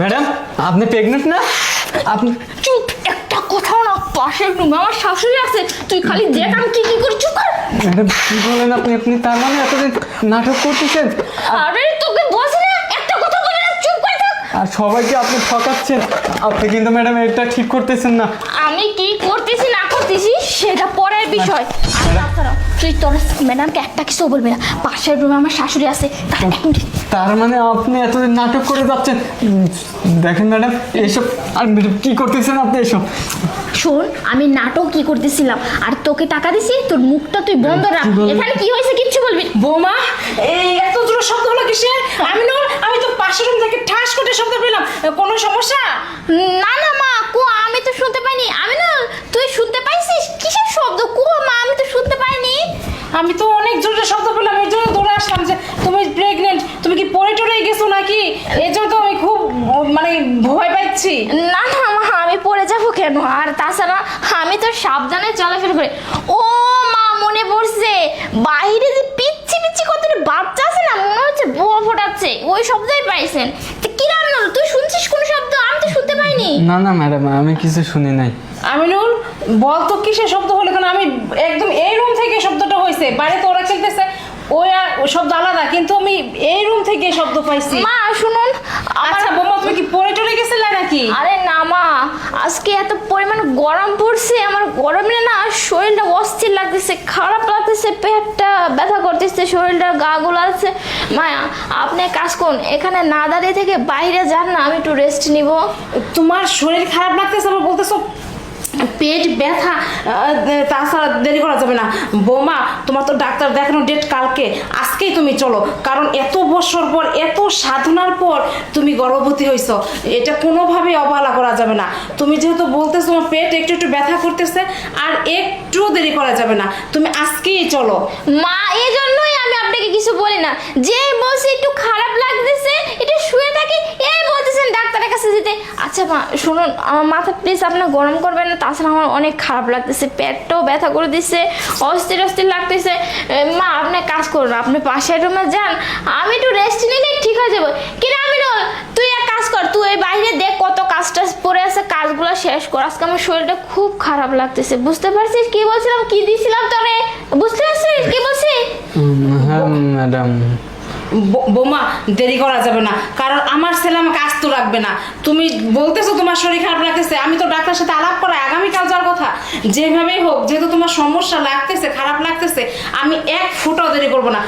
Madam আপনি pregnant না? আপনি চুপ, একটা কথাও না। পাশের রুমে আমার শাশুড়ি আছে, তুই খালি দেখ আমি কি কি করি। চুপ কর। ম্যাডাম কি বলেন আপনি? আপনি তার মানে এতদিন নাটক করতেছেন আরে তোকে বলছি না একটা কথা বলে না, চুপ করে থাক। আর সবাইকে আপনি ঠকাচ্ছেন। আপনি কিন্তু ম্যাডাম এটা ঠিক করতেছেন না। আমি কি করতেছি না করতেছি সেটা পরের বিষয়। আর তাছাড়া তুই তোর ম্যাডামকে একটা কিছু বলবি না। পাশের রুমে আমার শাশুড়ি আছে। এক মিনিট। তার মানে আপনি এতদিন নাটক করে যাচ্ছেন। দেখেন ম্যাডাম এসব আর কি করতেছেন আপনি এসব? শোন, আমি নাটক কি করতেছিলাম আর তোকে টাকা দিছি, তোর মুখটা তুই বন্ধ রাখ। কি বলবি? এখানে কি হয়েছে কিচ্ছু বলবি না। বৌমা, এই এত জোর শব্দ হলো কিসের? আমি তো পাশের রুম থেকে ঠাস করে শব্দ পেলাম। কোনো সমস্যা? না না মা, কো আমি তো শুনতে পাইনি। আমি না, তুই শুনতে পাইছিস? কিসের শব্দ? কো মা, আমি তো শুনতে পাইনি। আমি তো অনেক জোরে শব্দ পেলাম, এই জন্য দৌড়ে আসলাম যে তুমি প্রেগনেন্ট। তুমি কি পড়ে টরে গেছো নাকি? এই জন্য তো আমি খুব মানে ভয় পাচ্ছি। না না মা, আমি পড়ে যাবো কেন? আর তাছাড়া আমি তো সাবধানে চলাফেরা করি। ও মা, মনে পড়ছে, বাইরে যে পিচ্ছি পিচ্ছি কতটা বাচ্চা আছে না, মনে হচ্ছে বোয়া ফোটাচ্ছে, ওই শব্দই পাইছেন। তো কি রান্না হলো? তুই শুনছিস কোন শব্দ? আমি তো শুনতে পাইনি। না না ম্যাডাম আমি কিছু শুনি নাই। আমিনুল, বল তো কিসের শব্দ হলো? কেন আমি একদম এই রুম থেকে শব্দটা হয়েছে। বাইরে তো ওরা খেলতেছে, ওই আর শব্দ আলাদা, কিন্তু আমি এই রুম থেকে শব্দ পাইছি। মা শুনুন, আচ্ছা বৌমা, তুমি কি পড়ে টরে গেছিলে নাকি? আরে না মা, আজকে এত পরিমাণ গরম পড়ছে, আমার গরমে না শরীরটা অস্থির লাগতেছে, খারাপ লাগতেছে, পেটটা ব্যথা করতেছে, শরীরটা গা গোলাচ্ছে। মা আপনি এক কাজ করুন, এখানে না দাঁড়িয়ে থেকে বাইরে যান না, আমি একটু রেস্ট নিব। তোমার শরীর খারাপ লাগতেছে আবার বলতেছো পেট ব্যথা? তাছাড়া দেরি করা যাবে না বৌমা। তোমার তো ডাক্তার দেখানোর ডেট কালকে। আজকেই তুমি চলো, কারণ এত বছর পর, এত সাধনার পর তুমি গর্ভবতী হয়েছো। এটা কোনোভাবেই অবহেলা করা যাবে না। তুমি যেহেতু বলতেছো তোমার পেট একটু একটু ব্যথা করতেছে, আর একটু দেরি করা যাবে না। তুমি আজকেই চলো। মা এই জন্যই আমি আপনাকে কিছু বলি না, যে বলছি একটু খারাপ লাগতেছে একটু শুয়ে থাকি, এই বলতেছেন ডাক্তারের কাছে যেতে। আচ্ছা মা শুনুন, আমার মাথা প্লিজ আপনার গরম করবেন না, তাছাড়া আমার অনেক খারাপ লাগতেছে, পেটটাও ব্যথা করে দিচ্ছে, অস্থির অস্থির লাগতেছে। মা আপনি কাজ করুন, আপনি পাশের রুমে যান, আমি একটু রেস্ট নিলে ঠিক হয়ে যাবো। কিন্তু আমি তুই এক কাজ কর, তুই এই বাইরে দেখ কত কাজটা পড়ে আছে, কাজগুলো শেষ কর। আজকে আমার শরীরটা খুব খারাপ লাগতেছে, বুঝতে পারছিস কি বলছিলাম, কি দিছিলাম তোরে? বুঝতে পারছিস কি বলছি? হ্যাঁ ম্যাডাম। বৌমা, দেরি করা যাবে না, কারণ আমার ছেলে আমাকে আসতে রাখবে না। তুমি বলতেছো তোমার শরীর খারাপ লাগতেছে, আমি তো ডাক্তারের সাথে আলাপ করে আগামীকাল যাওয়ার কথা। যেভাবেই হোক, যেহেতু তোমার সমস্যা লাগতেছে, খারাপ লাগতেছে, আমি এক ফুটাও দেরি করবো না।